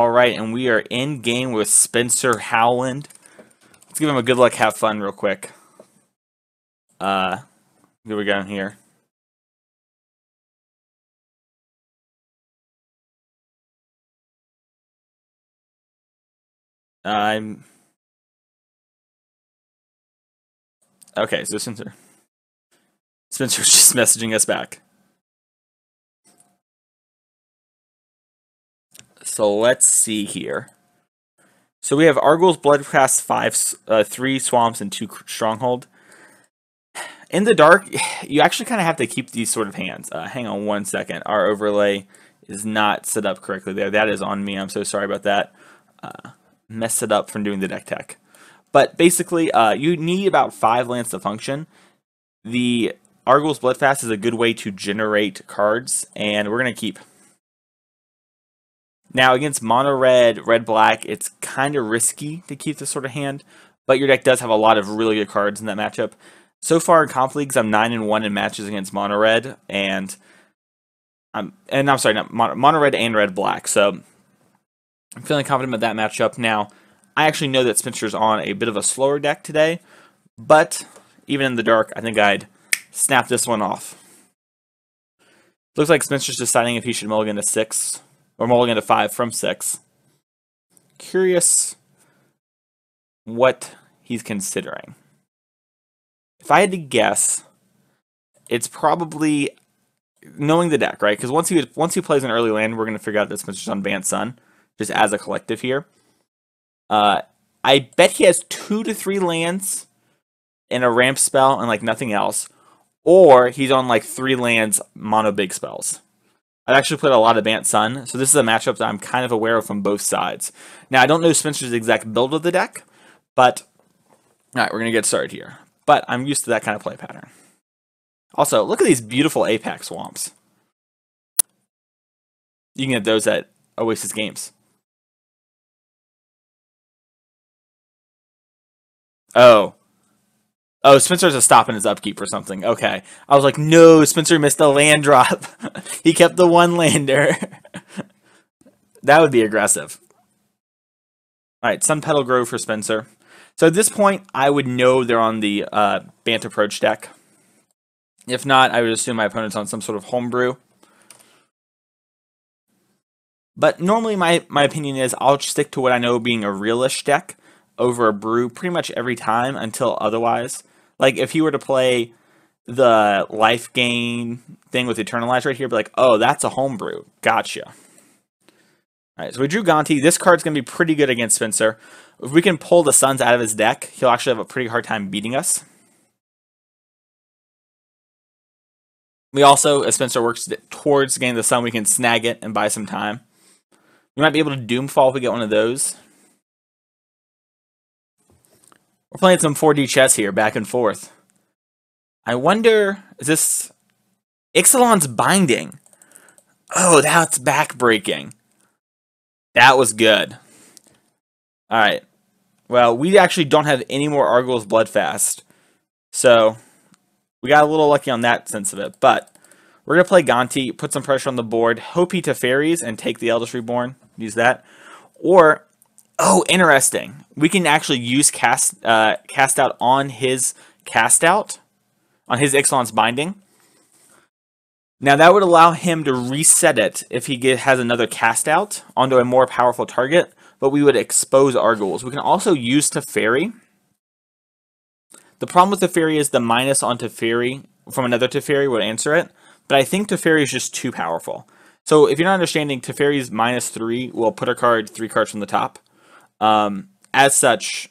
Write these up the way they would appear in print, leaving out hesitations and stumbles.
Alright, and we are in game with Spencer Howland. Let's give him a good luck, have fun real quick. Here we go here. Okay, so Spencer's just messaging us back. So let's see here. So we have Argyl's Bloodcast 5, 3 Swamps, and 2 Stronghold. In the dark, you actually kind of have to keep these sort of hands. Hang on one second. Our overlay is not set up correctly there. That is on me. I'm so sorry about that. Messed it up from doing the deck tech. But basically, you need about 5 lands to function. The Argyl's Bloodfast is a good way to generate cards, and we're going to keep. Now, against mono red, red black, it's kind of risky to keep this sort of hand, but your deck does have a lot of really good cards in that matchup. So far in comp leagues, I'm 9-1 in matches against mono red, and I'm sorry, not mono red and red black. So I'm feeling confident about that matchup. Now, I actually know that Spencer's on a bit of a slower deck today, but even in the dark, I think I'd snap this one off. Looks like Spencer's deciding if he should mulligan to 6 or mulligan to 5 from 6. Curious what he's considering. If I had to guess, it's probably knowing the deck, right? Because once he plays an early land, we're going to figure out that Spencer's on Bant Sun, just as a collective here. I bet he has 2 to 3 lands and a ramp spell and like nothing else, or he's on like 3 lands mono big spells. I've actually played a lot of Bant Sun, so this is a matchup that I'm kind of aware of from both sides. Now, I don't know Spencer's exact build of the deck, but all right, we're going to get started here. But I'm used to that kind of play pattern. Also, look at these beautiful Apex Swamps. You can get those at Oasis Games. Oh, Spencer's a stop in his upkeep or something. Okay. I was like, no, Spencer missed a land drop. He kept the 1-lander. That would be aggressive. All right, Sun Petal Grove for Spencer. So at this point, I would know they're on the Bant approach deck. If not, I would assume my opponent's on some sort of homebrew. But normally my opinion is I'll stick to what I know being a realish deck over a brew pretty much every time until otherwise. Like if he were to play the life gain thing with Eternalize right here, be like, oh, that's a homebrew. Gotcha. Alright, so we drew Gonti. This card's going to be pretty good against Spencer. If we can pull the Suns out of his deck, he'll actually have a pretty hard time beating us. We also, as Spencer works towards getting the Sun, we can snag it and buy some time. We might be able to Doomfall if we get one of those. We're playing some 4D chess here, back and forth. I wonder, is this Ixalan's Binding? Oh, that's backbreaking. That was good. Alright. Well, we actually don't have any more Argyl's Bloodfast. So, we got a little lucky on that sense of it. But, we're going to play Gonti, put some pressure on the board, hope he Teferis and take the Eldest Reborn. Use that. Or, oh, interesting. We can actually use cast out on his cast out, on his Ixalan's Binding. Now that would allow him to reset it if he has another cast out onto a more powerful target, but we would expose Argyl's. We can also use Teferi. The problem with Teferi is the minus on Teferi from another Teferi would answer it, but I think Teferi is just too powerful. So if you're not understanding, Teferi's -3 will put a card 3 cards from the top. As such,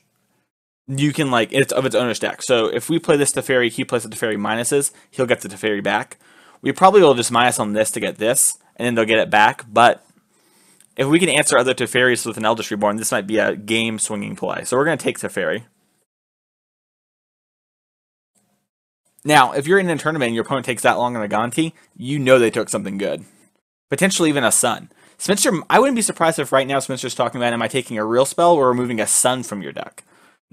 you can it's of its owner's deck. So if we play this Teferi, he plays the Teferi minuses, he'll get the Teferi back. We probably will just minus on this to get this, and then they'll get it back. But if we can answer other Teferis with an Eldest Reborn, this might be a game-swinging play. So we're going to take Teferi. Now, if you're in a tournament and your opponent takes that long on a Gonti, you know they took something good. Potentially even a Sun. Spencer, I wouldn't be surprised if right now Spencer's talking about, am I taking a real spell or removing a Sun from your deck?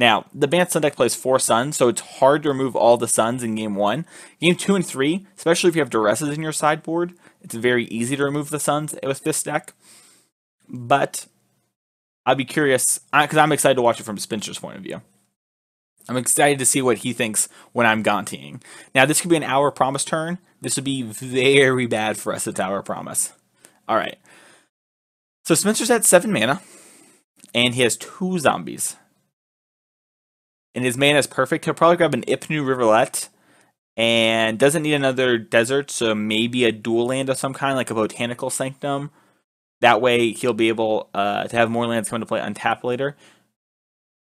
Now, the Bant Sun deck plays 4 Suns, so it's hard to remove all the Suns in Game 1. Game 2 and 3, especially if you have Duresses in your sideboard, it's very easy to remove the Suns with this deck. But I'd be curious, because I'm excited to watch it from Spencer's point of view. I'm excited to see what he thinks when I'm Gontying. Now, this could be an Hour Promise turn. This would be very bad for us at Hour Promise. All right. So Spencer's at 7 mana, and he has 2 zombies. And his mana is perfect. He'll probably grab an Ipnu Rivulet, and doesn't need another desert, so maybe a dual land of some kind, like a Botanical Sanctum. That way, he'll be able to have more lands come into play untap later.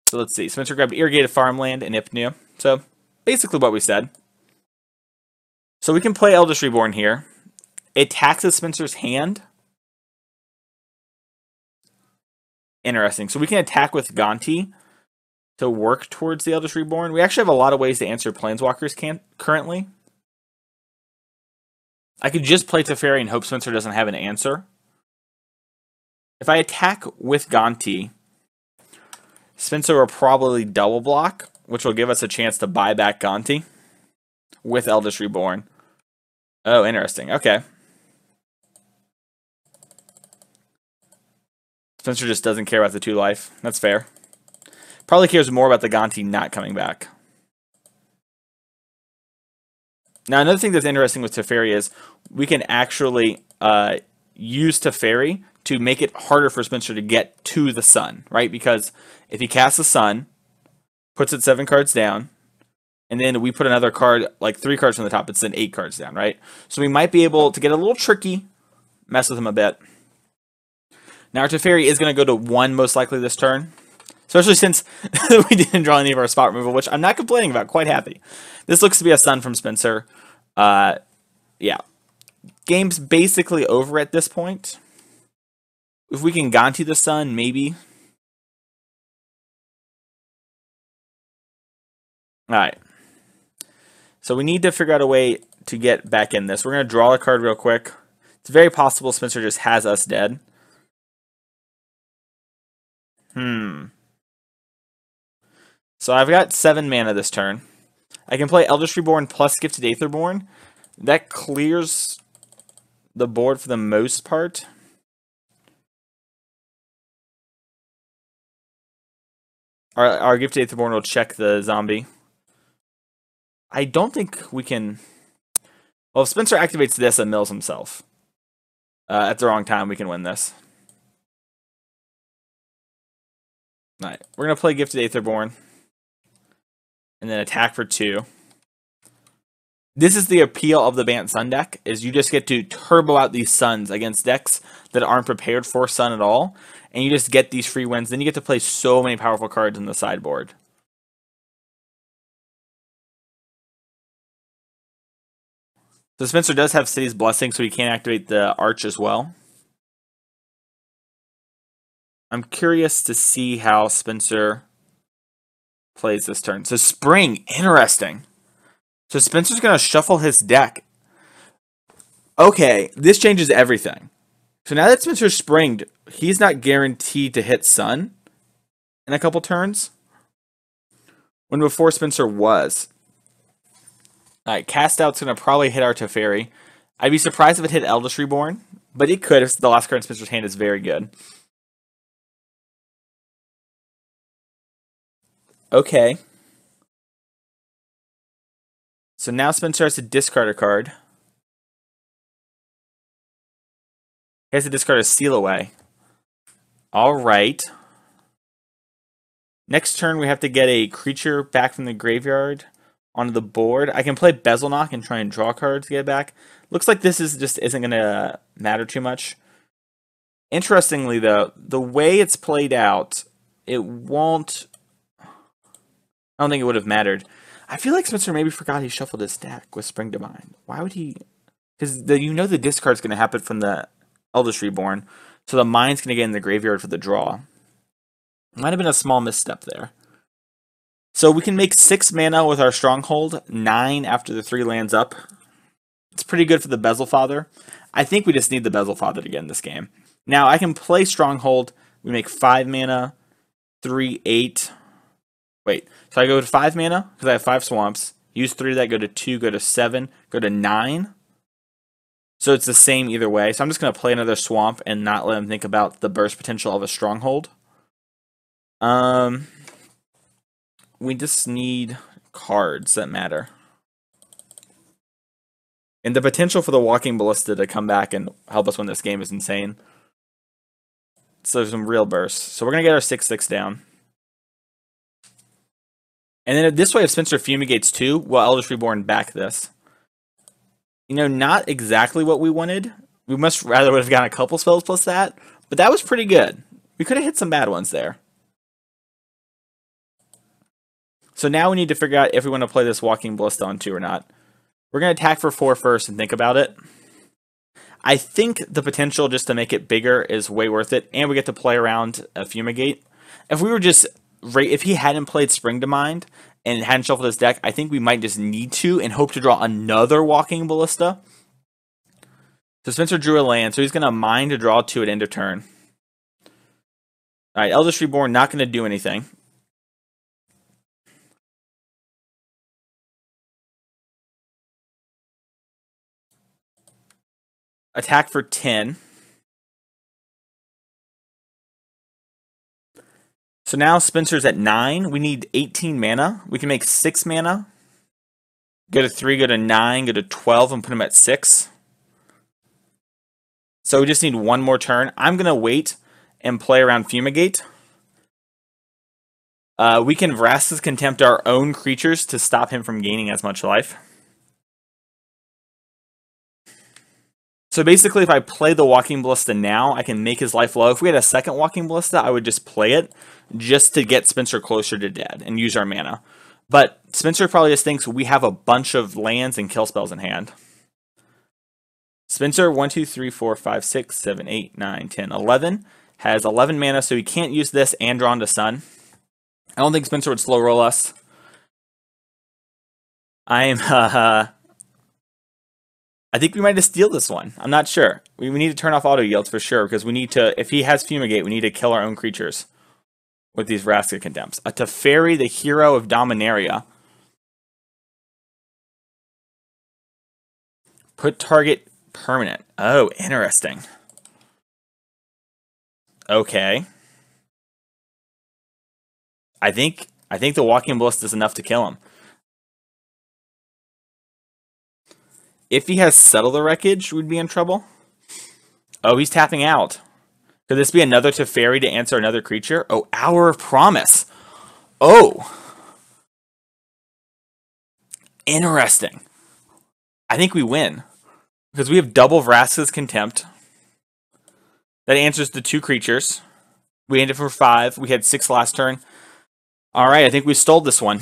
So let's see. Spencer grabbed Irrigated Farmland and Ipnu. So basically what we said. So we can play Eldritch Reborn here. It taxes Spencer's hand. Interesting. So we can attack with Gonty to work towards the Eldritch Reborn. We actually have a lot of ways to answer Planeswalkers currently. I could just play Teferi and hope Spencer doesn't have an answer. If I attack with Gonty, Spencer will probably double block, which will give us a chance to buy back Gonty with Eldritch Reborn. Oh, interesting. Okay. Spencer just doesn't care about the 2 life. That's fair. Probably cares more about the Gonty not coming back. Now, another thing that's interesting with Teferi is we can actually use Teferi to make it harder for Spencer to get to the sun, right? Because if he casts the sun, puts it 7 cards down, and then we put another card, like 3 cards from the top, it's then 8 cards down, right? So we might be able to get a little tricky, mess with him a bit. Now our Teferi is going to go to 1 most likely this turn, especially since we didn't draw any of our spot removal, which I'm not complaining about, quite happy. This looks to be a sun from Spencer. Yeah. Game's basically over at this point. If we can Gonty the sun, maybe. Alright. So we need to figure out a way to get back in this. We're going to draw a card real quick. It's very possible Spencer just has us dead. So I've got 7 mana this turn. I can play Eldritch Reborn plus Gifted Aetherborn. That clears the board for the most part. Our Gifted Aetherborn will check the zombie. I don't think we can... Well, if Spencer activates this and mills himself at the wrong time, we can win this. Alright, we're going to play Gifted Aetherborn. And then attack for 2. This is the appeal of the Bant Sun deck, is you just get to turbo out these Suns against decks that aren't prepared for Sun at all. And you just get these free wins. Then you get to play so many powerful cards in the sideboard. So Spencer does have City's Blessing, so he can activate the Arch as well. I'm curious to see how Spencer plays this turn. So Spring, interesting. So Spencer's going to shuffle his deck. Okay, this changes everything. So now that Spencer's springed, he's not guaranteed to hit Sun in a couple turns. When before Spencer was. Alright, Cast Out's going to probably hit our Teferi. I'd be surprised if it hit Eldritch Reborn, but it could if the last card in Spencer's hand is very good. Okay. So now Spencer has to discard a card. He has to discard a Seal Away. Alright. Next turn we have to get a creature back from the graveyard onto the board. I can play Bezel Knock and try and draw cards to get it back. Looks like this is just isn't going to matter too much. Interestingly though, the way it's played out, it won't... I don't think it would have mattered. I feel like Spencer maybe forgot he shuffled his deck with Spring to Mind. Why would he... Because you know the discard's going to happen from the Eldritch Reborn, so the Mind's going to get in the graveyard for the draw. Might have been a small misstep there. So we can make 6 mana with our Stronghold, 9 after the 3 lands up. It's pretty good for the Bezel Father. I think we just need the Bezel Father to get in this game. Now, I can play Stronghold. We make 5 mana, 3, 8... Wait, so I go to 5 mana, because I have 5 swamps. Use 3 of that, go to 2, go to 7, go to 9. So it's the same either way. So I'm just going to play another swamp and not let him think about the burst potential of a Stronghold. We just need cards that matter. And the potential for the Walking Ballista to come back and help us win this game is insane. So there's some real bursts. So we're going to get our 6/6 down. And then this way, if Spencer fumigates too, we'll Eldritch Reborn back this. You know, not exactly what we wanted. We much rather would have gotten a couple spells plus that. But that was pretty good. We could have hit some bad ones there. So now we need to figure out if we want to play this Walking Ballista on 2 or not. We're going to attack for 4 first and think about it. I think the potential just to make it bigger is way worth it. And we get to play around a Fumigate. If we were just... if he hadn't played Spring to Mind and hadn't shuffled his deck, I think we might just need to and hope to draw another Walking Ballista. So Spencer drew a land, so he's going to Mind to draw 2 at end of turn. Alright, Eldritch Reborn not going to do anything. Attack for 10. So now Spencer's at 9. We need 18 mana. We can make 6 mana. Go to 3, go to 9, go to 12, and put him at 6. So we just need one more turn. I'm going to wait and play around Fumigate. We can Vraska's Contempt our own creatures to stop him from gaining as much life. So basically, if I play the Walking Ballista now, I can make his life low. If we had a second Walking Ballista, I would just play it just to get Spencer closer to dead and use our mana. But Spencer probably just thinks we have a bunch of lands and kill spells in hand. Spencer, 1, 2, 3, 4, 5, 6, 7, 8, 9, 10, 11. Has 11 mana, so he can't use this and draw into Sun. I don't think Spencer would slow roll us. I think we might just steal this one. I'm not sure. We need to turn off auto yields for sure, because we need to, if he has Fumigate, we need to kill our own creatures with these Vraska Contempts. A Teferi, the hero of Dominaria. Put target permanent. Oh, interesting. Okay. I think the Walking Ballista is enough to kill him. If he has Settle the Wreckage, we'd be in trouble. Oh, he's tapping out. Could this be another Teferi to answer another creature? Oh, Hour of Promise. Oh. Interesting. I think we win. Because we have double Vraska's Contempt. That answers the 2 creatures. We ended for 5. We had 6 last turn. Alright, I think we stole this one.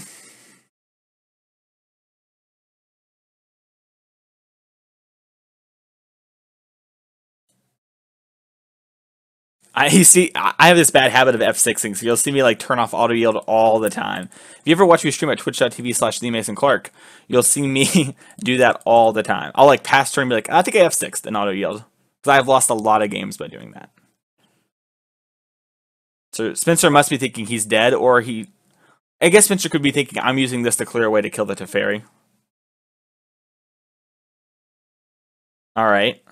I have this bad habit of F6ing, so you'll see me like turn off auto yield all the time. If you ever watch me stream at twitch.tv/TheMasonClark, you'll see me do that all the time. I'll like pass turn and be like, I think I F6'd and auto yield. Because I've lost a lot of games by doing that. So Spencer must be thinking he's dead, or I guess Spencer could be thinking I'm using this to clear a way to kill the Teferi. Alright.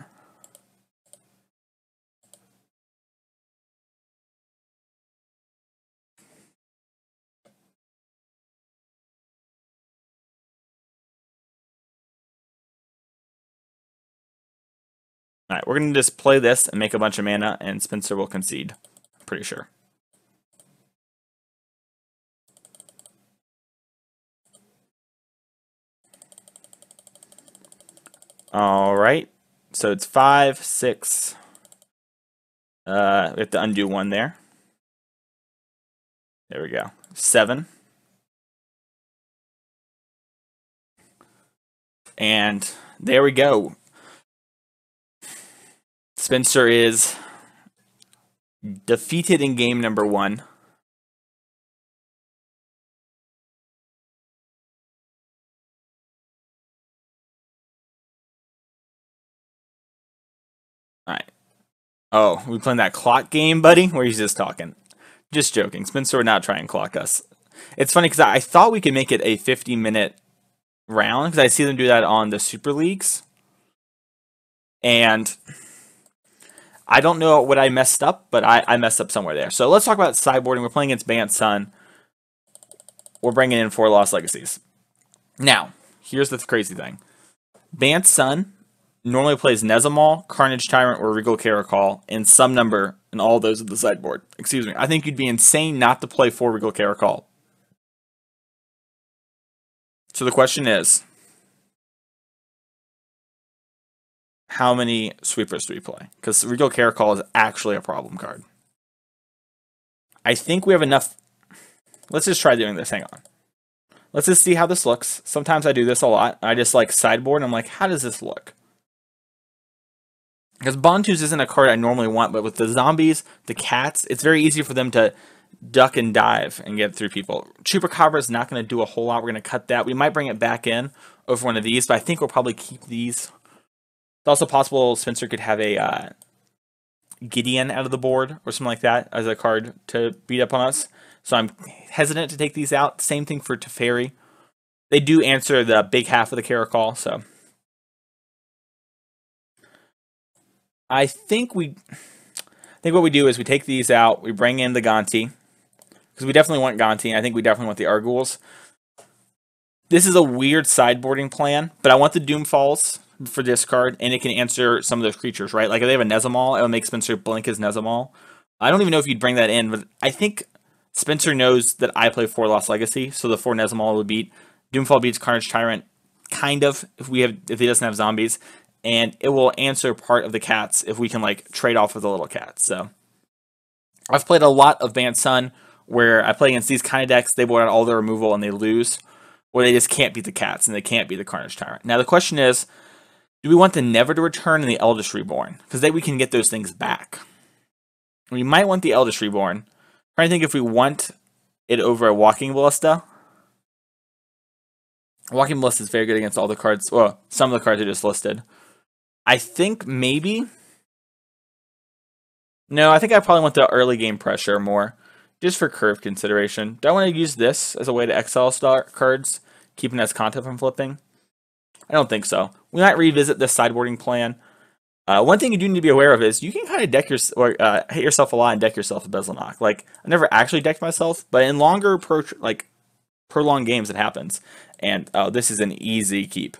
Alright, we're going to just play this and make a bunch of mana, and Spencer will concede. I'm pretty sure. Alright, so it's 5, 6. We have to undo 1 there. There we go. 7. And there we go. Spencer is defeated in game number 1. Alright. Oh, we playing that clock game, buddy? Where he's just talking. Just joking. Spencer would not try and clock us. It's funny because I thought we could make it a 50-minute round, because I see them do that on the Super Leagues. And I don't know what I messed up, but I messed up somewhere there. So let's talk about sideboarding. We're playing against Bant Sun. We're bringing in 4 Lost Legacies. Now, here's the crazy thing. Bant Sun normally plays Nezamal, Carnage Tyrant, or Regal Caracol in some number in all those of the sideboard. Excuse me. I think you'd be insane not to play 4 Regal Caracol. So the question is, how many sweepers do we play? Because Regal Caracol is actually a problem card. I think we have enough. Let's just try doing this. Hang on. Let's just see how this looks. Sometimes I do this a lot. I just like sideboard and I'm like, how does this look? Because Bantus isn't a card I normally want, but with the zombies, the cats, it's very easy for them to duck and dive and get through people. Chupacabra is not going to do a whole lot. We're going to cut that. We might bring it back in over one of these, but I think we'll probably keep these. It's also possible Spencer could have a Gideon out of the board or something like that as a card to beat up on us. So I'm hesitant to take these out. Same thing for Teferi. They do answer the big half of the Caracol, so I think what we do is we take these out, we bring in the Gonti, because we definitely want Gonti, and I think we definitely want the Arguls. This is a weird sideboarding plan, but I want the Doomfalls for discard, and it can answer some of those creatures, right? Like if they have a Nezamal, it will make Spencer blink his Nezamal. I don't even know if you'd bring that in, but I think Spencer knows that I play 4 Lost Legacy, so the 4 Nezamal would beat. Doomfall beats Carnage Tyrant, kind of, if he doesn't have zombies. And it will answer part of the cats if we can like trade off with the little cats. So I've played a lot of Bant Sun where I play against these kind of decks, they board out all their removal and they lose, or they just can't beat the cats and they can't beat the Carnage Tyrant. Now the question is, do we want the Never to Return and the Eldest Reborn? Because then we can get those things back. We might want the Eldest Reborn. I'm trying to think if we want it over a Walking Ballista. Walking Ballista is very good against all the cards. Well, some of the cards I just listed. I think maybe. No, I think I probably want the early game pressure more. Just for curve consideration. Do I want to use this as a way to exile cards, keeping us content from flipping? I don't think so. We might revisit this sideboarding plan. One thing you do need to be aware of is you can kind of deck hit yourself a lot and deck yourself a Bezelnock. Like, I never actually decked myself, but in longer, prolonged games it happens. And this is an easy keep.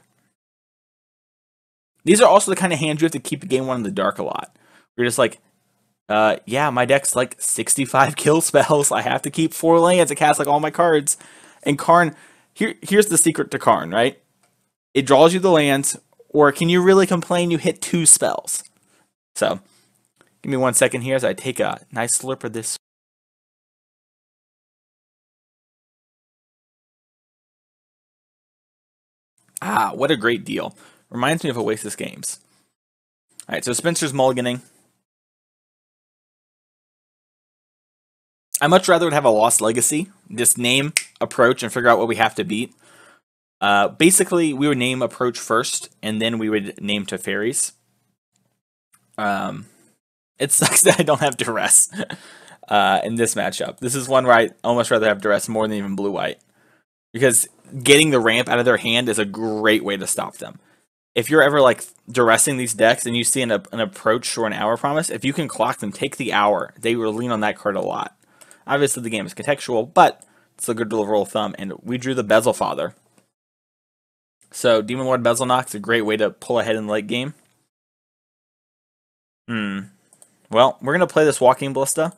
These are also the kind of hands you have to keep the game one in the dark a lot. You're just like, yeah, my deck's like 65 kill spells. I have to keep 4 lands to cast like all my cards. And Karn, here's the secret to Karn, right? It draws you the lands, or can you really complain you hit 2 spells? So, give me 1 second here as I take a nice slurp of this. Ah, what a great deal. Reminds me of Oasis games. Alright, so Spencer's mulliganing. I much rather would have a Lost Legacy. Just name, approach, and figure out what we have to beat. Basically, we would name approach first, and then we would name Teferis. It sucks that I don't have Duress in this matchup. This is one where I almost rather have Duress more than even Blue-White. Because getting the ramp out of their hand is a great way to stop them. If you're ever like duressing these decks and you see an approach or an hour promise, if you can clock them, take the hour. They will lean on that card a lot. Obviously, the game is contextual, but it's a good rule of thumb. And we drew the Bezel Father. So Demon Lord Bezelnock is a great way to pull ahead in the late game. Well, we're going to play this Walking Ballista.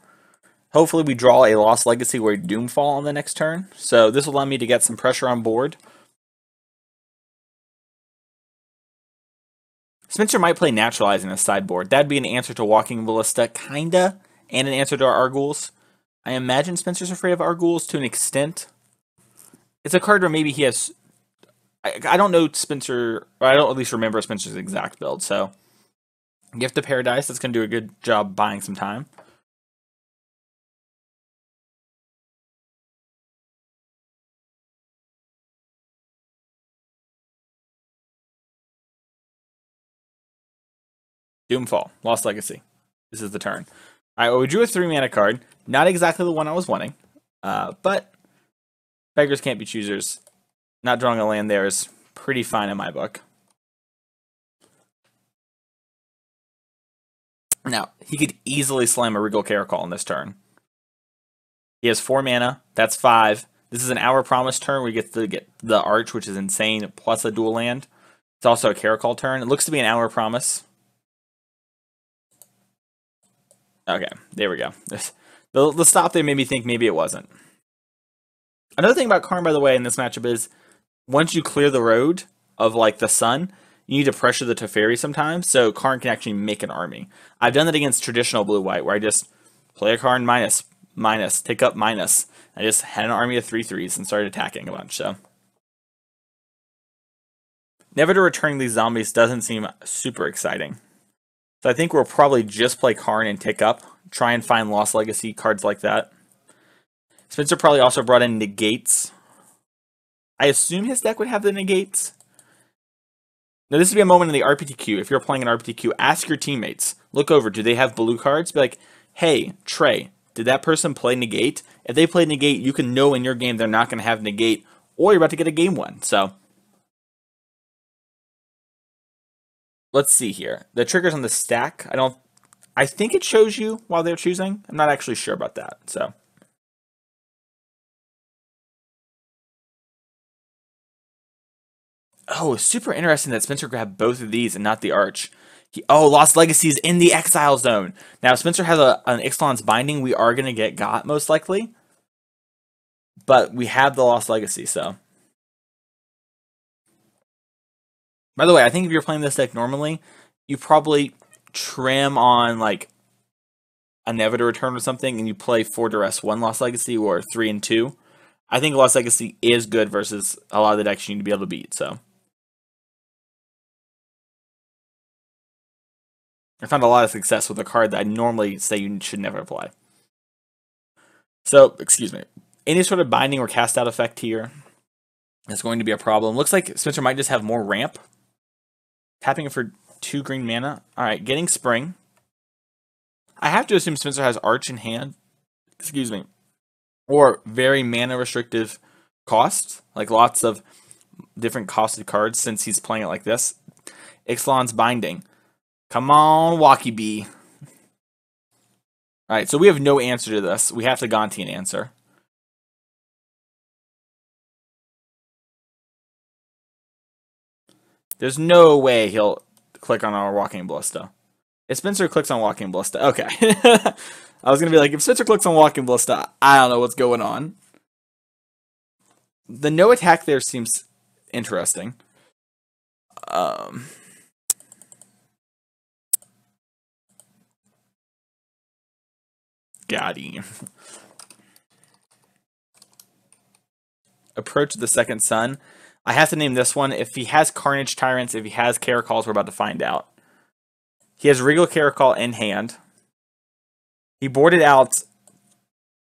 Hopefully we draw a Lost Legacy or a Doomfall on the next turn. So this will allow me to get some pressure on board. Spencer might play Naturalizing the sideboard. That'd be an answer to Walking Ballista, kinda, and an answer to our Arguls. I imagine Spencer's afraid of Arguls to an extent. It's a card where maybe he has... I don't know Spencer... Or I don't at least remember Spencer's exact build, so... Gift of Paradise, that's going to do a good job buying some time. Doomfall, Lost Legacy. This is the turn. Alright, well, we drew a 3-mana card. Not exactly the one I was wanting. But beggars can't be choosers. Not drawing a land there is pretty fine in my book. Now, he could easily slam a Regal Caracol in this turn. He has 4 mana. That's 5. This is an Hour Promise turn where he gets to get the Arch, which is insane, plus a dual land. It's also a Caracol turn. It looks to be an Hour Promise. Okay, there we go. The stop there made me think maybe it wasn't. Another thing about Karn, by the way, in this matchup is once you clear the road of like the sun, you need to pressure the Teferi sometimes, so Karn can actually make an army. I've done that against traditional blue-white, where I just play a Karn minus, take up minus. I just had an army of 3/3s and started attacking a bunch, so. Never to returning these zombies doesn't seem super exciting. So I think we'll probably just play Karn and take up, try and find Lost Legacy cards like that. Spencer probably also brought in negates. I assume his deck would have the negates. Now this would be a moment in the RPTQ. If you're playing an RPTQ, ask your teammates. Look over, do they have blue cards? Be like, hey, Trey, did that person play negate? If they play negate, you can know in your game they're not going to have negate, or you're about to get a game win. So let's see here. The triggers on the stack, I think it shows you while they're choosing. I'm not actually sure about that. So oh, super interesting that Spencer grabbed both of these and not the Arch. Lost Legacy's in the Exile Zone. Now, if Spencer has an Ixalan's Binding, we are going to get got, most likely. But we have the Lost Legacy, so. By the way, I think if you're playing this deck normally, you probably trim on, like, a Never to Return or something, and you play 4 Duress 1 Lost Legacy or 3 and 2. I think Lost Legacy is good versus a lot of the decks you need to be able to beat, so. I found a lot of success with a card that I normally say you should never apply. So, excuse me. Any sort of binding or cast out effect here is going to be a problem. Looks like Spencer might just have more ramp. Tapping it for 2 green mana. Alright, getting Spring. I have to assume Spencer has Arch in hand. Excuse me. Or very mana restrictive costs. Like lots of different costed cards since he's playing it like this. Ixalan's Binding. Come on, Walkie B. Alright, so we have no answer to this. We have to Gontian answer. There's no way he'll click on our Walking Ballista. If Spencer clicks on Walking Ballista, okay. I was going to be like, if Spencer clicks on Walking Ballista, I don't know what's going on. The no attack there seems interesting. Got him. Approach the Second Sun. I have to name this one. If he has Carnage Tyrants, if he has Caracols, we're about to find out. He has Regal Caracol in hand. He boarded out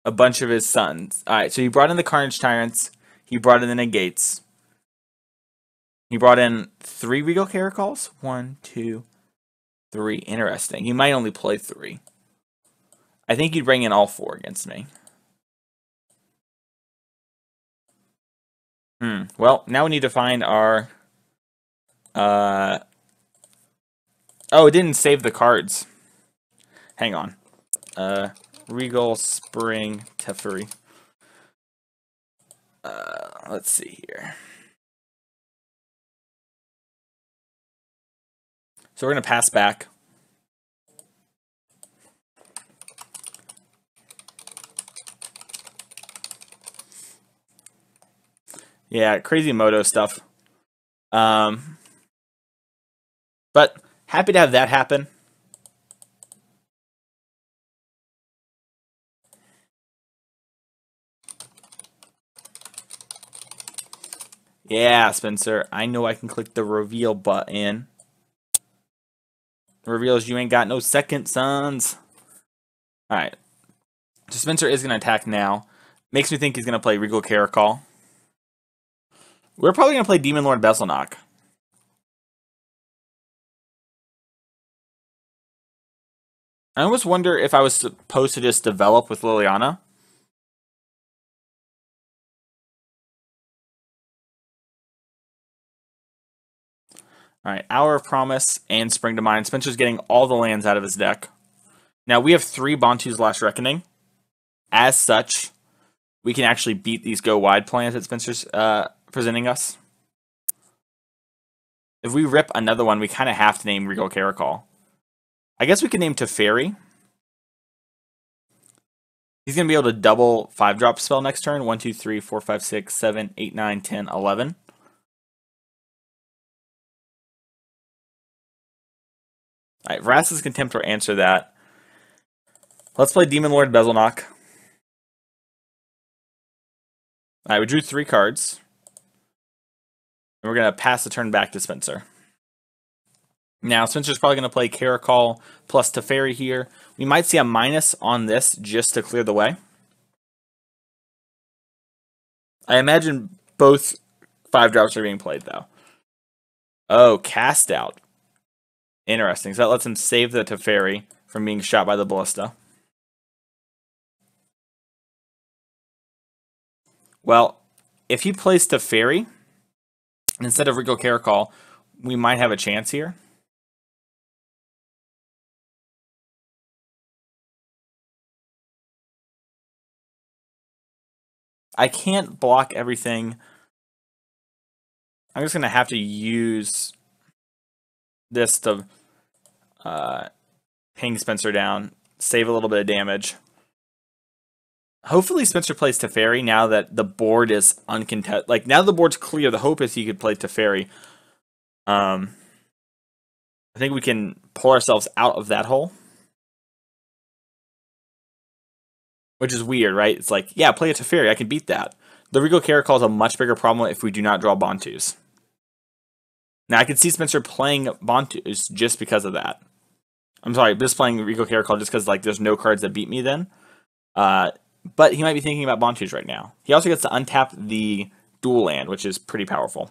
a bunch of his sons. Alright, so he brought in the Carnage Tyrants. He brought in the Negates. He brought in 3 Regal Caracols. 1, 2, 3. Interesting. He might only play 3. I think he'd bring in all 4 against me. Well, now we need to find our... Oh, it didn't save the cards. Hang on. Regal, Spring, Teferi. Let's see here. So we're going to pass back. Yeah, crazy Moto stuff. But happy to have that happen. Yeah, Spencer, I know I can click the reveal button. Reveals you ain't got no second sons. Alright. So Spencer is going to attack now. Makes me think he's going to play Regal Caracol. We're probably going to play Demon Lord Besselnock. I almost wonder if I was supposed to just develop with Liliana. Alright, Hour of Promise and Spring to Mind. Spencer's getting all the lands out of his deck. Now, we have 3 Bantu's Last Reckoning. As such, we can actually beat these go wide plans that Spencer's presenting us. If we rip another one, we kind of have to name Regal Caracol. I guess we can name Teferi. He's going to be able to double 5-drop spell next turn. 1, 2, 3, 4, 5, 6, 7, 8, 9, 10, 11. Alright, Vraska's Contempt will answer that. Let's play Demon Lord Bezelknock. Alright, we drew 3 cards. And we're going to pass the turn back to Spencer. Now, Spencer's probably going to play Caracol plus Teferi here. We might see a minus on this just to clear the way. I imagine both 5-drops are being played, though. Oh, Cast Out. Interesting. So that lets him save the Teferi from being shot by the Ballista. Well, if he plays Teferi instead of Regal Caracol, we might have a chance here. I can't block everything. I'm just going to have to use this to ping Spencer down, save a little bit of damage. Hopefully Spencer plays Teferi now that the board is uncontested. Like, now the board's clear, the hope is he could play Teferi. I think we can pull ourselves out of that hole. Which is weird, right? It's like, yeah, play a Teferi, I can beat that. The Regal Caracol is a much bigger problem if we do not draw Bantus. Now, I could see Spencer playing Bantus just because of that. I'm sorry, just playing Regal Caracol just because, like, there's no cards that beat me then. But he might be thinking about Bantus right now. He also gets to untap the dual land, which is pretty powerful.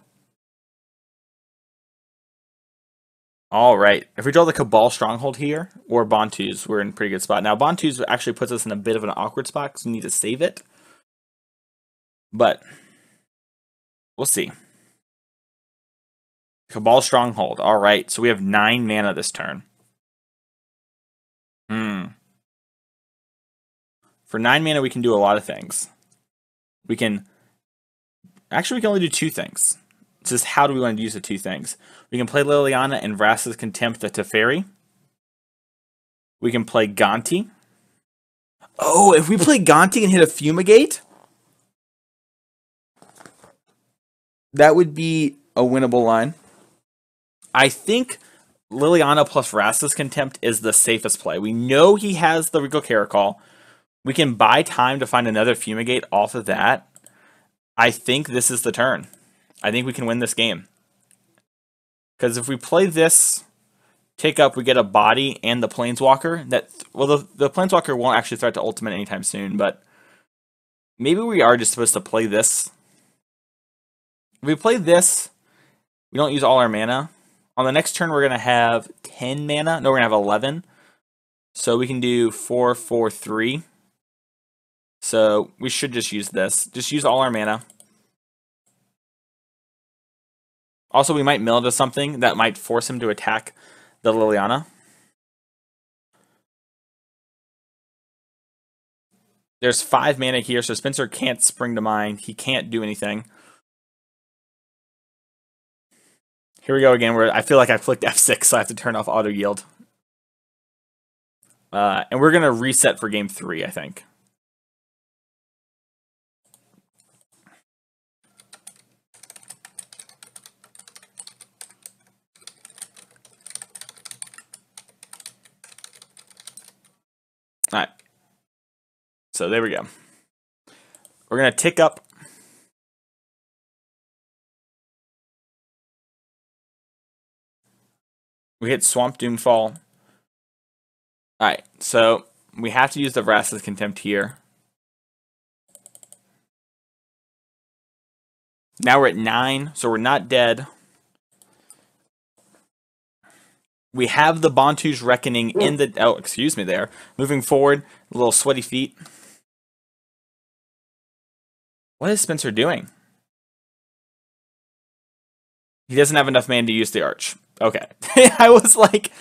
All right. If we draw the Cabal Stronghold here, or Bantus, we're in a pretty good spot. Now, Bantus actually puts us in a bit of an awkward spot because we need to save it. But we'll see. Cabal Stronghold. All right. So we have 9 mana this turn. For 9 mana, we can do a lot of things. We can... Actually, we can only do 2 things. It's just how do we want to use the 2 things. We can play Liliana and Vraska's Contempt the Teferi. We can play Gonti. Oh, if we play Gonti and hit a Fumigate, that would be a winnable line. I think Liliana plus Vraska's Contempt is the safest play. We know he has the Regal Caracol. We can buy time to find another Fumigate off of that. I think this is the turn. I think we can win this game. Because if we play this, take up, we get a body and the Planeswalker. Well, the Planeswalker won't actually threat to ultimate anytime soon, but maybe we are just supposed to play this. If we play this, we don't use all our mana. On the next turn, we're going to have 10 mana. No, we're going to have 11. So we can do 4, 4, 3. So we should just use this. Just use all our mana. Also, we might mill into something that might force him to attack the Liliana. There's 5 mana here, so Spencer can't spring to mind. He can't do anything. Here we go again, where I feel like I flicked F6, so I have to turn off auto yield. And we're going to reset for game 3, I think. Alright. So there we go. We're going to tick up. We hit Swamp Doomfall. Alright, so we have to use the Vraska's Contempt here. Now we're at 9, so we're not dead. We have the Bantu's Reckoning in the... Oh, excuse me there. Moving forward, a little sweaty feet. What is Spencer doing? He doesn't have enough mana to use the Arch. Okay. I was like,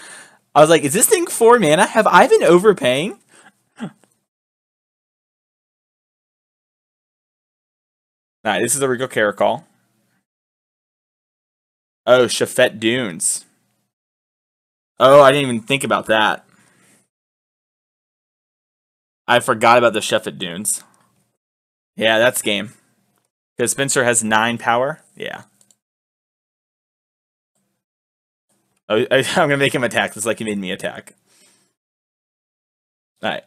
I was like, is this thing 4 mana? Have I been overpaying? Alright, this is a Rico Caracol. Oh, Shafet Dunes. Oh, I didn't even think about that. I forgot about the Shafet Dunes. Yeah, that's game. Because Spencer has 9 power. Yeah. Oh, I'm gonna make him attack. It's like he made me attack. Alright.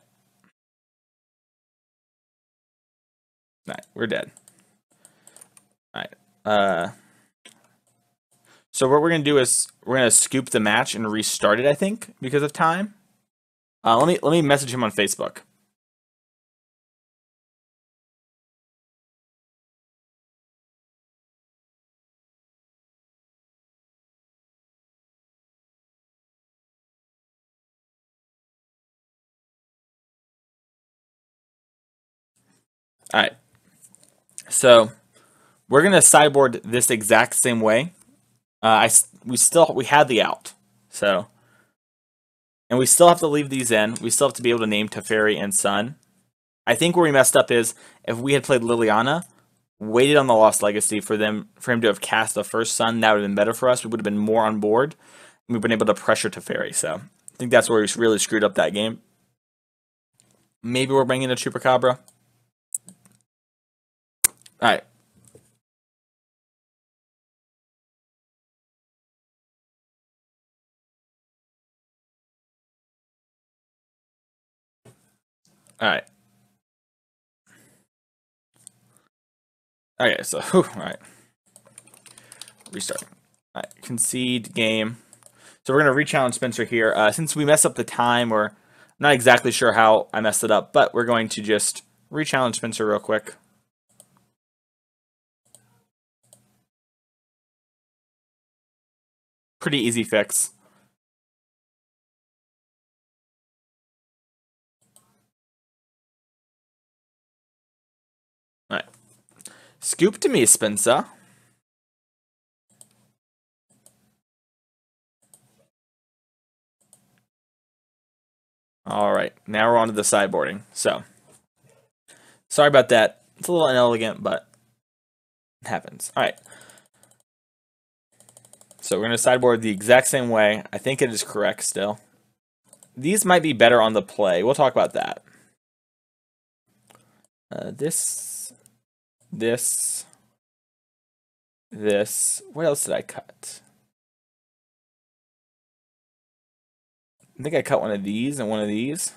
Alright, we're dead. Alright. So what we're gonna do is we're gonna scoop the match and restart it, I think, because of time. Let me message him on Facebook. Alright. So we're gonna sideboard this exact same way. We had the out. So, and we still have to leave these in. We still have to be able to name Teferi and Sun. I think where we messed up is if we had played Liliana, waited on the Lost Legacy for him to have cast the first Sun, that would have been better for us. We would have been more on board. And we've been able to pressure Teferi. So I think that's where we really screwed up that game. Maybe we're bringing a Chupacabra. All right. All right. Okay, so, all right. Restart. All right, concede game. So we're going to re-challenge Spencer here. Since we messed up the time, or I'm not exactly sure how I messed it up, but we're going to just re-challenge Spencer real quick. Pretty easy fix. All right. Scoop to me, Spencer. All right, now we're on to the sideboarding. So, sorry about that. It's a little inelegant, but it happens. All right. So we're going to sideboard the exact same way. I think it is correct still. These might be better on the play. We'll talk about that. This. What else did I cut? I think I cut one of these and one of these.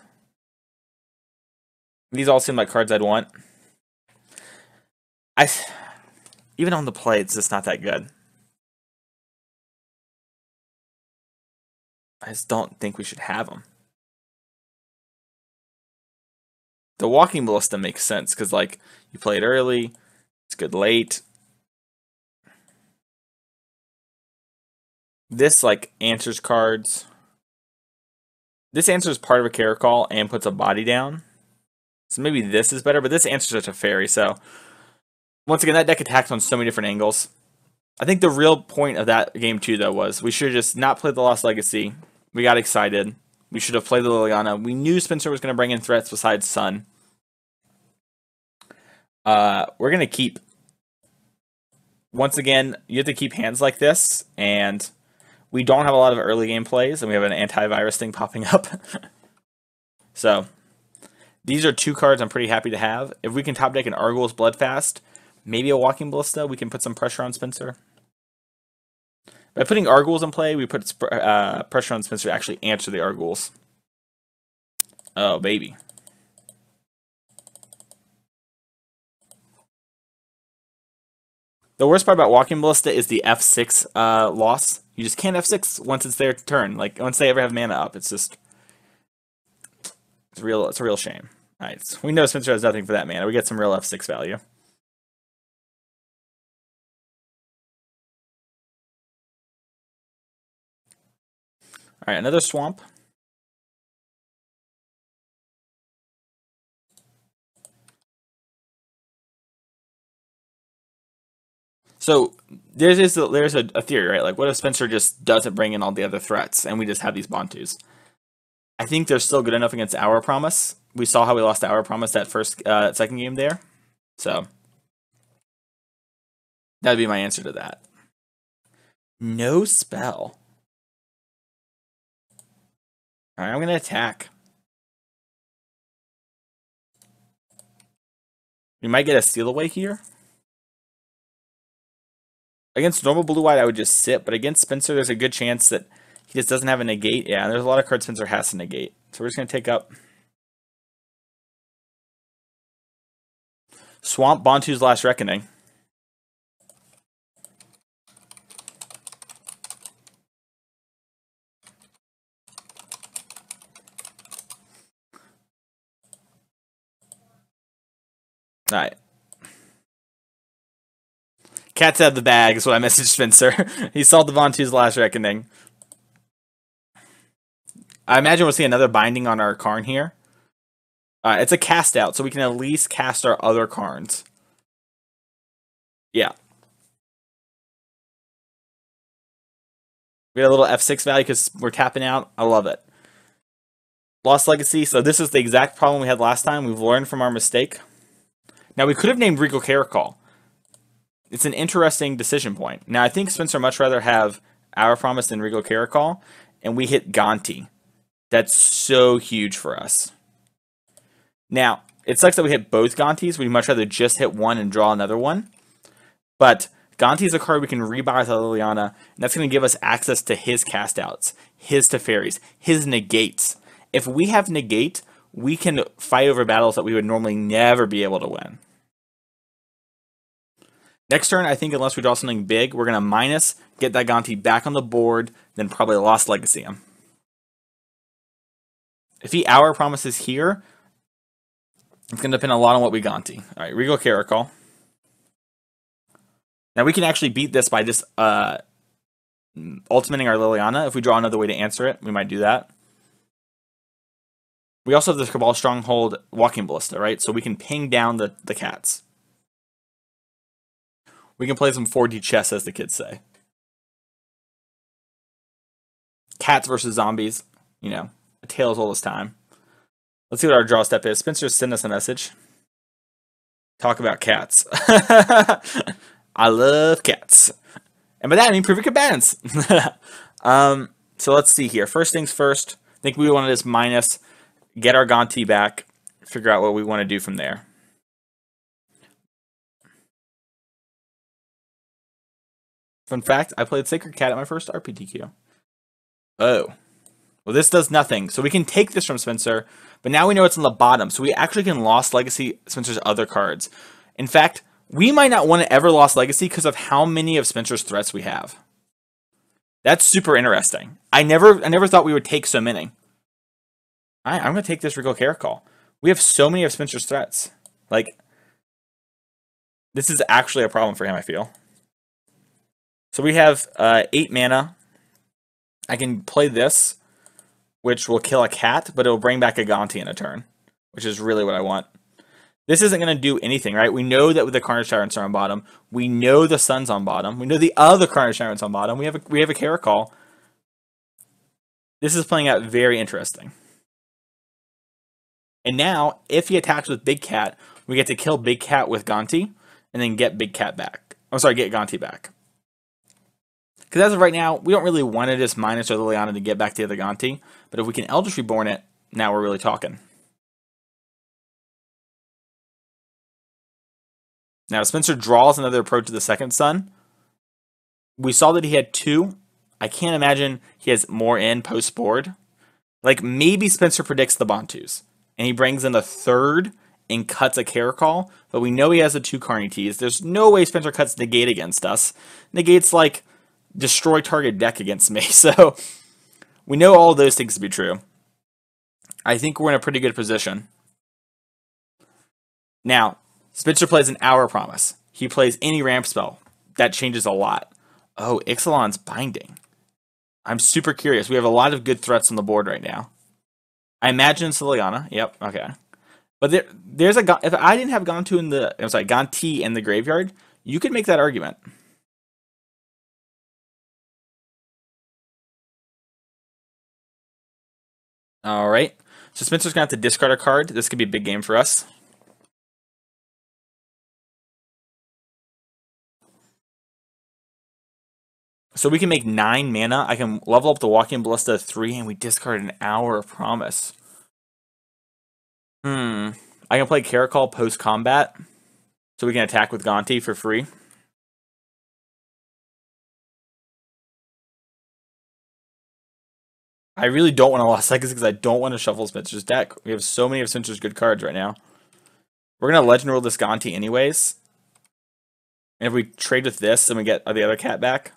These all seem like cards I'd want. Even on the play, it's just not that good. I just don't think we should have them. The Walking Ballista makes sense because, like, you play it early, it's good late. This, like, answers cards. This answers part of a Caracol and puts a body down. So maybe this is better, but this answers a Teferi. So, once again, that deck attacks on so many different angles. I think the real point of that game, too, though, was we should have just not played the Lost Legacy. We got excited. We should have played the Liliana. We knew Spencer was going to bring in threats besides Sun. We're going to keep. Once again, you have to keep hands like this, and we don't have a lot of early game plays, and we have an antivirus thing popping up. So, these are 2 cards I'm pretty happy to have. If we can top deck an Argol's Bloodfast, maybe a Walking Ballista, we can put some pressure on Spencer. By putting Argol's in play, we put pressure on Spencer to actually answer the Argol's. Oh, baby. The worst part about Walking Ballista is the F6 loss. You just can't F6 once it's their turn. Like, once they ever have mana up, it's just... It's a real shame. Alright, so we know Spencer has nothing for that mana. We get some real F6 value. Alright, another Swamp. So there's a theory, right? Like, what if Spencer just doesn't bring in all the other threats, and we just have these Bantus? I think they're still good enough against Our Promise. We saw how we lost Our Promise that second game there. So that'd be my answer to that. No spell. All right, I'm gonna attack. We might get a steal away here. Against normal blue-white, I would just sit, but against Spencer, there's a good chance that he just doesn't have a negate. Yeah, there's a lot of cards Spencer has to negate. So we're just going to take up Swamp Bantu's Last Reckoning. Alright. Cat's out of the bag is what I messaged Spencer. He saw the Bantu's Last Reckoning. I imagine we'll see another binding on our Karn here. It's a cast out, so we can at least cast our other Karns. Yeah. We got a little F6 value because we're tapping out. I love it. Lost Legacy. So this is the exact problem we had last time. We've learned from our mistake. Now, we could have named Regal Caracol. It's an interesting decision point. Now, I think Spencer much rather have Our Promise than Regal Caracol, and we hit Gonti. That's so huge for us. Now, it sucks that we hit both Gontis. We'd much rather just hit one and draw another one. But Gonti is a card we can rebuy with Liliana, and that's going to give us access to his castouts, his Teferis, his negates. If we have negate, we can fight over battles that we would normally never be able to win. Next turn, I think unless we draw something big, we're going to minus, get that Gonti back on the board, then probably Lost Legacy him. If he Our Promises here, it's going to depend a lot on what we Gonti. All right, Regal Caracol. Now we can actually beat this by just ultimating our Liliana. If we draw another way to answer it, we might do that. We also have this Cabal Stronghold Walking Ballista, right? So we can ping down the cats. We can play some 4D chess, as the kids say. Cats versus zombies. You know, a tale as old as time. Let's see what our draw step is. Spencer sent us a message. Talk about cats. I love cats. And by that, I mean perfect combatants. So let's see here. First things first. I think we want to just minus, get our Gonti back, figure out what we want to do from there. Fun fact, I played Sacred Cat at my first RPTQ. Oh. Well, this does nothing. So we can take this from Spencer, but now we know it's on the bottom. So we actually can Lost Legacy Spencer's other cards. In fact, we might not want to ever Lost Legacy because of how many of Spencer's threats we have. That's super interesting. I never thought we would take so many. All right, I'm going to take this Regal Caracol. We have so many of Spencer's threats. Like, this is actually a problem for him, I feel. So we have 8 mana. I can play this, which will kill a cat, but it will bring back a Gonti in a turn, which is really what I want. This isn't going to do anything, right? We know that with the Carnage Tyrants are on bottom. We know the Sun's on bottom. We know the other Carnage Tyrants on bottom. We have a Caracol. This is playing out very interesting. And now, if he attacks with Big Cat, we get to kill Big Cat with Gonti, and then get Big Cat back. I'm sorry, get Gonti back. Because as of right now, we don't really want to just minus our Liliana to get back to the other Gonti. But if we can Eldritch Reborn it, now we're really talking. Now, Spencer draws another approach to the second Sun. We saw that he had 2. I can't imagine he has more in post-board. Like, maybe Spencer predicts the Bantus, and he brings in a third and cuts a Caracol, but we know he has the 2 Carnities. There's no way Spencer cuts Negate against us. Negate's like, destroy target deck against me, so we know all of those things to be true. I think we're in a pretty good position. Now, Spencer plays an Our Promise. He plays any ramp spell. That changes a lot. Oh, Ixalan's Binding. I'm super curious. We have a lot of good threats on the board right now. I imagine it's Liliana. Yep, okay. But there's a... If I didn't have Gonti in the... I'm sorry, Gonti in the graveyard, you could make that argument. Alright. So Spencer's going to have to discard a card. This could be a big game for us. So we can make 9 mana. I can level up the Walking Ballista 3, and we discard an Hour of Promise. I can play Caracol post-combat, so we can attack with Gonti for free. I really don't want to Lost Legacy because I don't want to shuffle Spencer's deck. We have so many of Spencer's good cards right now. We're going to Legend Rule this Gonti anyways. And if we trade with this, then we get the other cat back.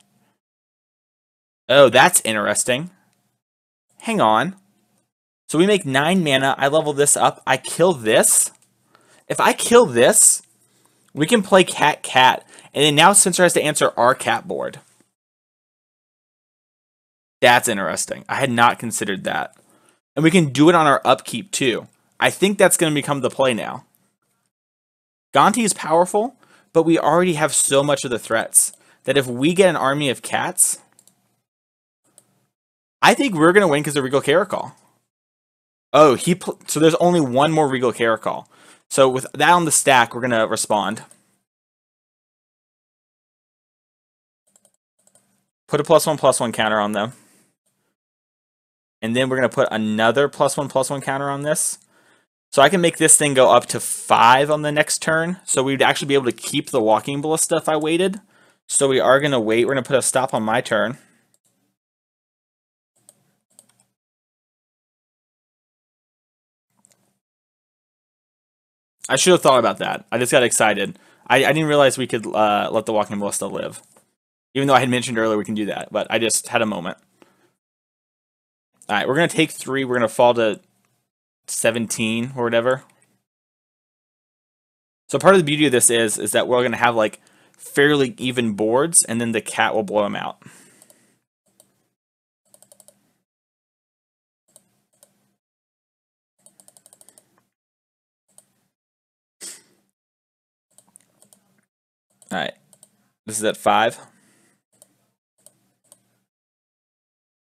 Oh, that's interesting. Hang on. So we make 9 mana. I level this up. I kill this. If I kill this, we can play cat. And then now Spencer has to answer our cat board. That's interesting. I had not considered that. And we can do it on our upkeep too. I think that's going to become the play now. Gonti is powerful, but we already have so much of the threats that if we get an army of cats, I think we're going to win because of Regal Caracol. Oh, so there's only one more Regal Caracol. So with that on the stack, we're going to respond. Put a +1/+1 counter on them. And then we're going to put another +1/+1 counter on this. So I can make this thing go up to 5 on the next turn. So we'd actually be able to keep the Walking Ballista if I waited. So we are going to wait. We're going to put a stop on my turn. I should have thought about that. I just got excited. I didn't realize we could let the Walking Ballista live. Even though I had mentioned earlier we can do that. But I just had a moment. Alright, we're going to take 3. We're going to fall to 17 or whatever. So part of the beauty of this is that we're going to have like fairly even boards, and then the cat will blow them out. Alright, this is at 5.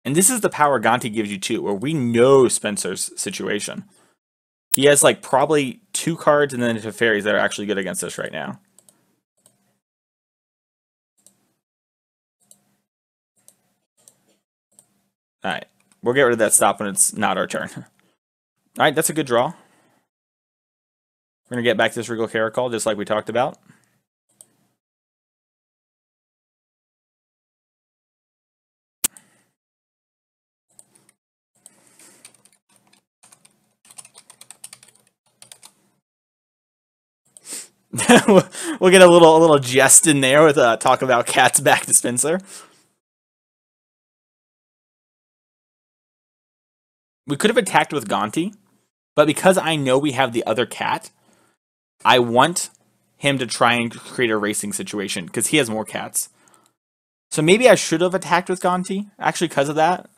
And this is the power Gonti gives you too, where we know Spencer's situation. He has like probably 2 cards and then into fairies that are actually good against us right now. Alright, we'll get rid of that stop when it's not our turn. Alright, that's a good draw. We're going to get back to this Regal Caracol just like we talked about. We'll get a little jest in there with talk about cats back to Spencer. We could have attacked with Gonti, but because I know we have the other cat, I want him to try and create a racing situation because he has more cats. So maybe I should have attacked with Gonti, actually because of that.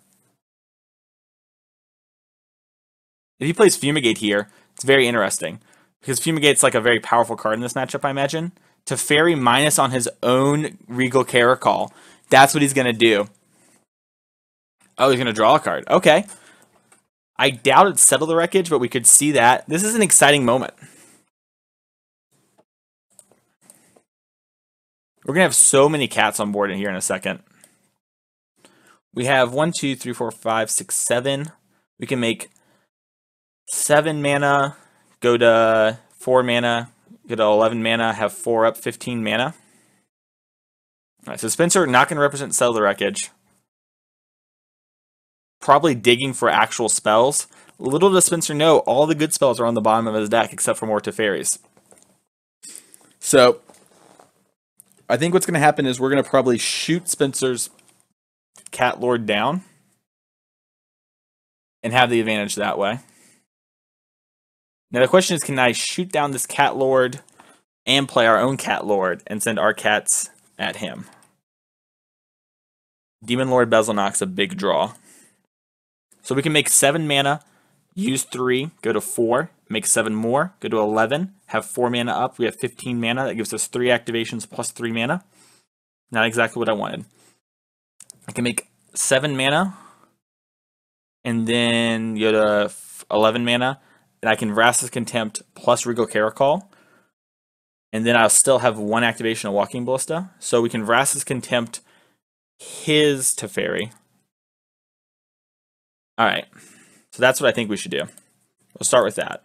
If he plays Fumigate here, it's very interesting. Because Fumigate's like a very powerful card in this matchup, I imagine. To Fairy minus on his own Regal Caracol. That's what he's going to do. Oh, he's going to draw a card. Okay. I doubt it's Settle the Wreckage, but we could see that. This is an exciting moment. We're going to have so many cats on board in here in a second. We have 1, 2, 3, 4, 5, 6, 7. We can make 7 mana, go to 4 mana, go to 11 mana, have 4 up, 15 mana. Alright, so Spencer not going to represent Settle the Wreckage. Probably digging for actual spells. Little does Spencer know, all the good spells are on the bottom of his deck except for more Teferis. So, I think what's going to happen is we're going to probably shoot Spencer's Cat Lord down and have the advantage that way. Now the question is, can I shoot down this Cat Lord and play our own Cat Lord and send our cats at him? Demon Lord Bezelnock's a big draw. So we can make 7 mana, use 3, go to 4, make 7 more, go to 11, have 4 mana up. We have 15 mana. That gives us 3 activations plus 3 mana. Not exactly what I wanted. I can make 7 mana, and then you go to 11 mana, and I can Vraska's Contempt plus Regal Caracol, and then I'll still have one activation of Walking Ballista. So we can Vraska's Contempt his Teferi. Alright, so that's what I think we should do. We'll start with that.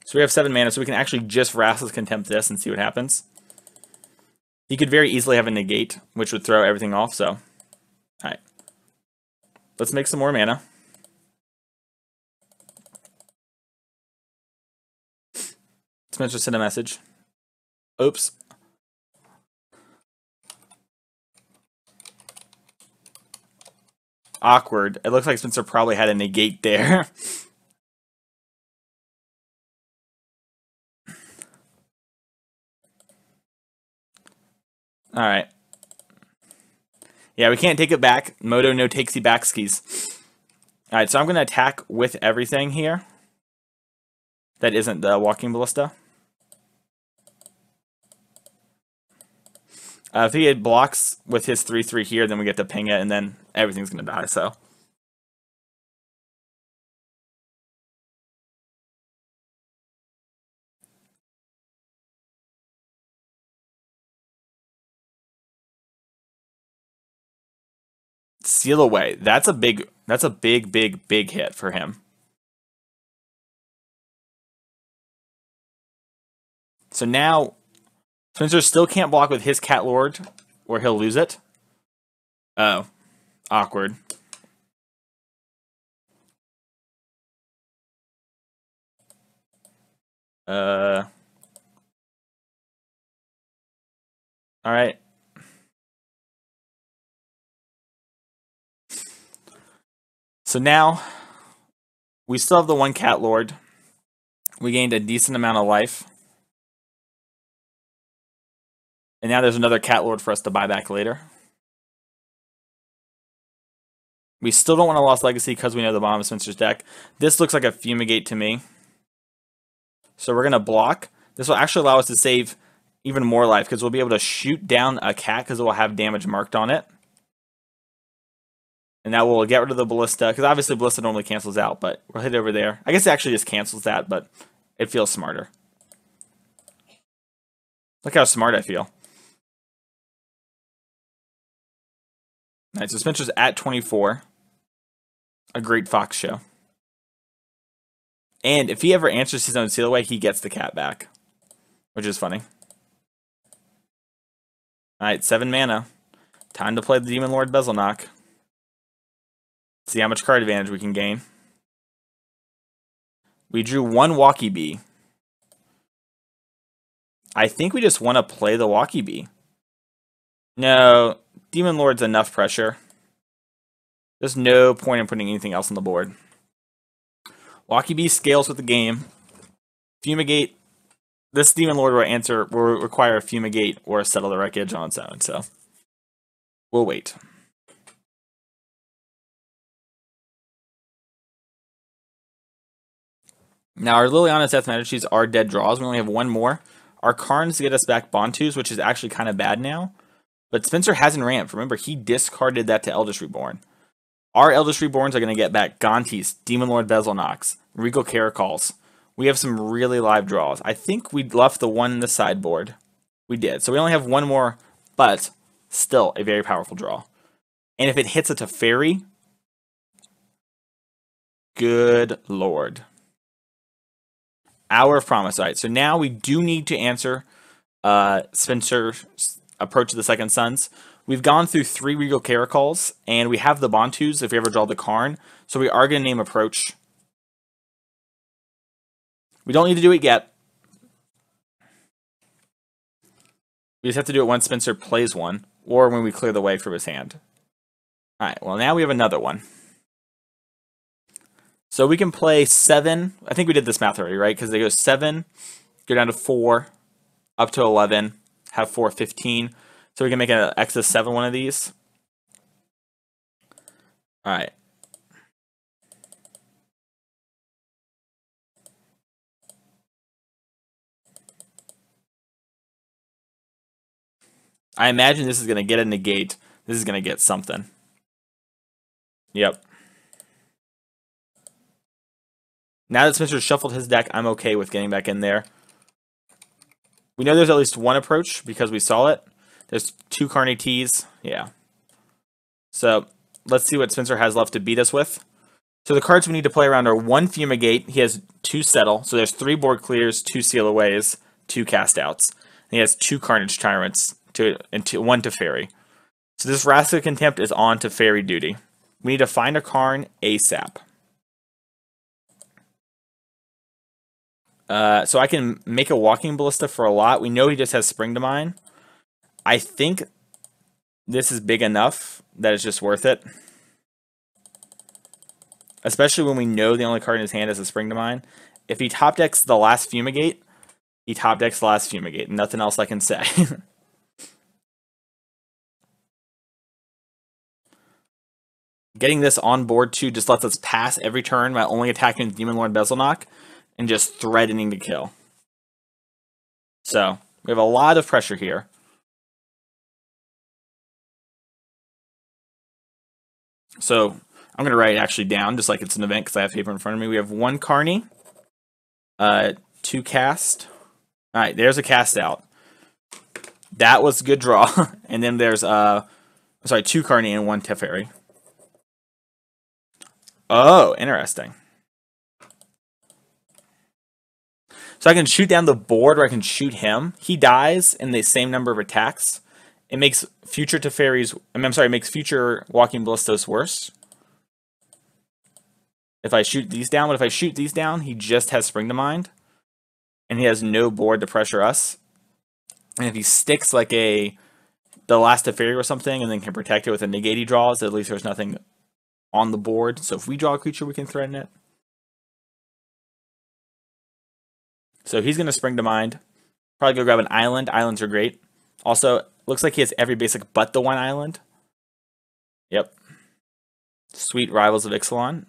So we have 7 mana, so we can actually just Vraska's Contempt this and see what happens. He could very easily have a negate, which would throw everything off, so. Alright. Let's make some more mana. Spencer sent a message. Oops. Awkward. It looks like Spencer probably had a negate there. Alright. Yeah, we can't take it back. Moto no takesy backskis. Alright, so I'm going to attack with everything here. That isn't the Walking Ballista. If he blocks with his 3/3 here, then we get to ping it, and then everything's going to die, so. Seal Away. That's a big, big hit for him. So now, Spencer still can't block with his Cat Lord, or he'll lose it. Oh, awkward. All right. So now, we still have the one Cat Lord. We gained a decent amount of life. And now there's another Cat Lord for us to buy back later. We still don't want to Lost Legacy because we know the bottom of Spencer's deck. This looks like a Fumigate to me. So we're going to block. This will actually allow us to save even more life because we'll be able to shoot down a cat because it will have damage marked on it. And now we'll get rid of the Ballista because obviously Ballista normally cancels out, but we'll hit it over there. I guess it actually just cancels that, but it feels smarter. Look how smart I feel. Alright, so Spencer's at 24. A great Fox show. And if he ever answers his own Seal Away, he gets the cat back. Which is funny. Alright, 7 mana. Time to play the Demon Lord Bezel Knock. See how much card advantage we can gain. We drew 1 Walkie Bee. I think we just want to play the Walkie Bee. No, Demon Lord's enough pressure. There's no point in putting anything else on the board. Walkie Bee scales with the game. Fumigate. This Demon Lord will require a Fumigate or a Settle the Wreckage on its own, so we'll wait. Now, our Liliana's Death Magicians are dead draws. We only have one more. Our Karns get us back Bantus, which is actually kind of bad now. But Spencer hasn't ramped. Remember, he discarded that to Eldritch Reborn. Our Eldritch Reborns are going to get back Gontis, Demon Lord Bezel Knocks, Regal Caracols. We have some really live draws. I think we left the one in the sideboard. We did. So we only have one more, but still a very powerful draw. And if it hits a Teferi, good lord. Hour of Promise. All right, so now we do need to answer Spencer's Approach of the Second Sons. We've gone through 3 Regal Caracols, and we have the Bantus if we ever draw the Karn. So we are going to name Approach. We don't need to do it yet. We just have to do it when Spencer plays one, or when we clear the way from his hand. Alright, well now we have another one. So we can play 7. I think we did this math already, right? Because they go 7, go down to 4, up to 11, have 4, 15. So we can make an excess 7 one of these. Alright. I imagine this is going to get a negate. This is going to get something. Yep. Now that Spencer's shuffled his deck, I'm okay with getting back in there. We know there's at least one approach because we saw it. There's 2 Carnates. Yeah. So let's see what Spencer has left to beat us with. So the cards we need to play around are 1 Fumigate. He has 2 Settle. So there's 3 board clears, 2 Seal Aways, 2 Cast Outs. And he has 2 Carnage Tyrants and 1 Teferi. So this Wrath of Contempt is on Teferi duty. We need to find a Karn ASAP. So I can make a Walking Ballista for a lot. We know he just has Spring to Mine. I think this is big enough that it's just worth it. Especially when we know the only card in his hand is a Spring to Mine. If he top decks the last Fumigate, he top decks the last Fumigate. Nothing else I can say. Getting this on board too just lets us pass every turn by only attacking with Demon Lord Bezelnock and just threatening to kill. So we have a lot of pressure here. So I'm going to write it actually down just like it's an event because I have paper in front of me. We have 1 Carny, 2 Cast. All right, there's a Cast Out. That was a good draw. And then there's 2 Carny and 1 Teferi. Oh, interesting. So I can shoot down the board or I can shoot him. He dies in the same number of attacks. It makes future Teferi's, it makes future Walking Ballistos worse. If I shoot these down, but if I shoot these down, he just has Spring to Mind. And he has no board to pressure us. And if he sticks like the last Teferi or something and then can protect it with a negate he draws, at least there's nothing on the board. So if we draw a creature, we can threaten it. So he's going to Spring to Mind. Probably go grab an island. Islands are great. Also, looks like he has every basic but the 1 island. Yep. Sweet Rivals of Ixalan.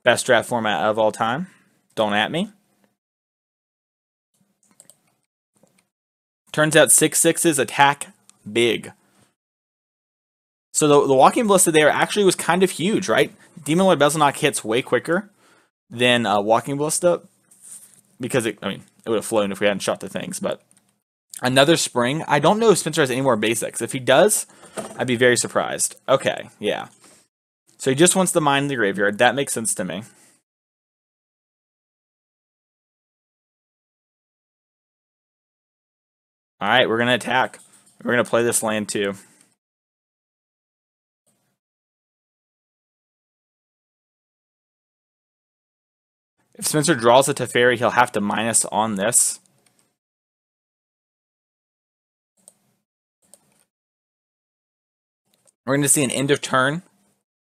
Best draft format of all time. Don't at me. Turns out 6/6s attack big. So the Walking Ballista there actually was kind of huge, right? Demon Lord Bezelnock hits way quicker than Walking Ballista. Because, it would have flown if we hadn't shot the things. But another Spring. I don't know if Spencer has any more basics. If he does, I'd be very surprised. Okay, yeah. So he just wants to mine the graveyard. That makes sense to me. Alright, we're going to attack. We're going to play this land too. If Spencer draws a Teferi, he'll have to minus on this. We're going to see an end of turn.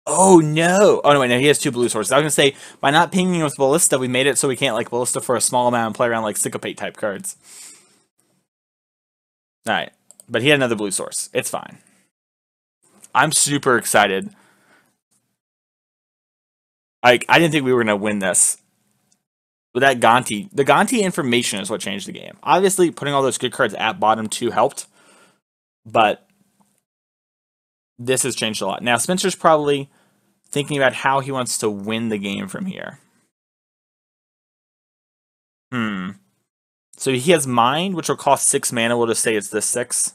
Oh, no. Oh, no, wait, no, he has 2 blue sources. I was going to say, by not pinging with Ballista, we made it so we can't, like, Ballista for a small amount and play around, like, Syncopate type cards. Alright. But he had another blue source. It's fine. I'm super excited. I didn't think we were going to win this. But that Gonti, the Gonti information is what changed the game. Obviously, putting all those good cards at bottom 2 helped. But this has changed a lot. Now, Spencer's probably thinking about how he wants to win the game from here. So he has Mind, which will cost 6 mana. We'll just say it's this 6.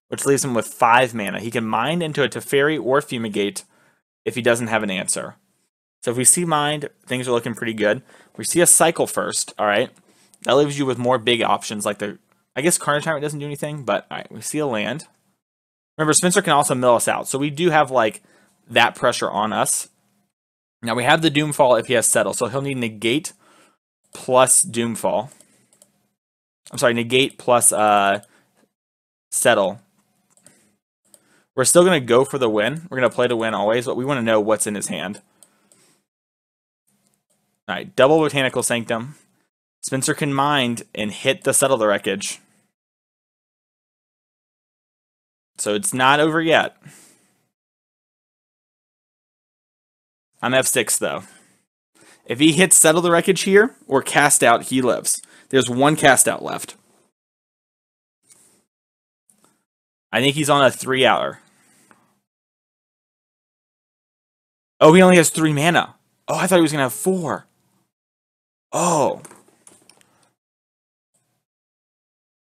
Which leaves him with 5 mana. He can Mind into a Teferi or Fumigate if he doesn't have an answer. So if we see Mind, things are looking pretty good. We see a Cycle first, alright? That leaves you with more big options like the... I guess Carnage Tyrant doesn't do anything, but alright, we see a land. Remember, Spencer can also mill us out, so we do have, like, that pressure on us. Now, we have the Doomfall if he has Settle, so he'll need Negate plus Doomfall. I'm sorry, Negate plus Settle. We're still going to go for the win. We're going to play to win always, but we want to know what's in his hand. Alright, double Botanical Sanctum. Spencer can Mind and hit the Settle the Wreckage. So it's not over yet. I'm F6 though. If he hits Settle the Wreckage here, or Cast Out, he lives. There's 1 Cast Out left. I think he's on a 3-outer. Oh, he only has 3 mana. Oh, I thought he was going to have 4. Oh.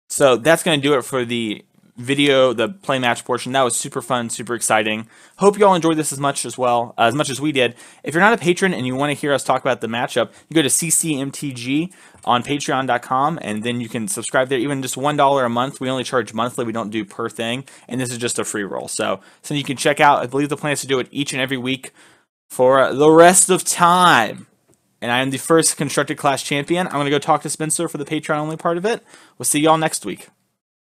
So that's going to do it for the video, the play match portion. That was super fun, super exciting. Hope you all enjoyed this as much as we did. If you're not a patron and you want to hear us talk about the matchup, you go to CCMTG on patreon.com, and then you can subscribe there. Even just $1 a month. We only charge monthly. We don't do per thing, and this is just a free roll. So you can check out. I believe the plan is to do it each and every week for the rest of time. And I am the first constructed class champion. I'm going to go talk to Spencer for the Patreon only part of it. We'll see y'all next week.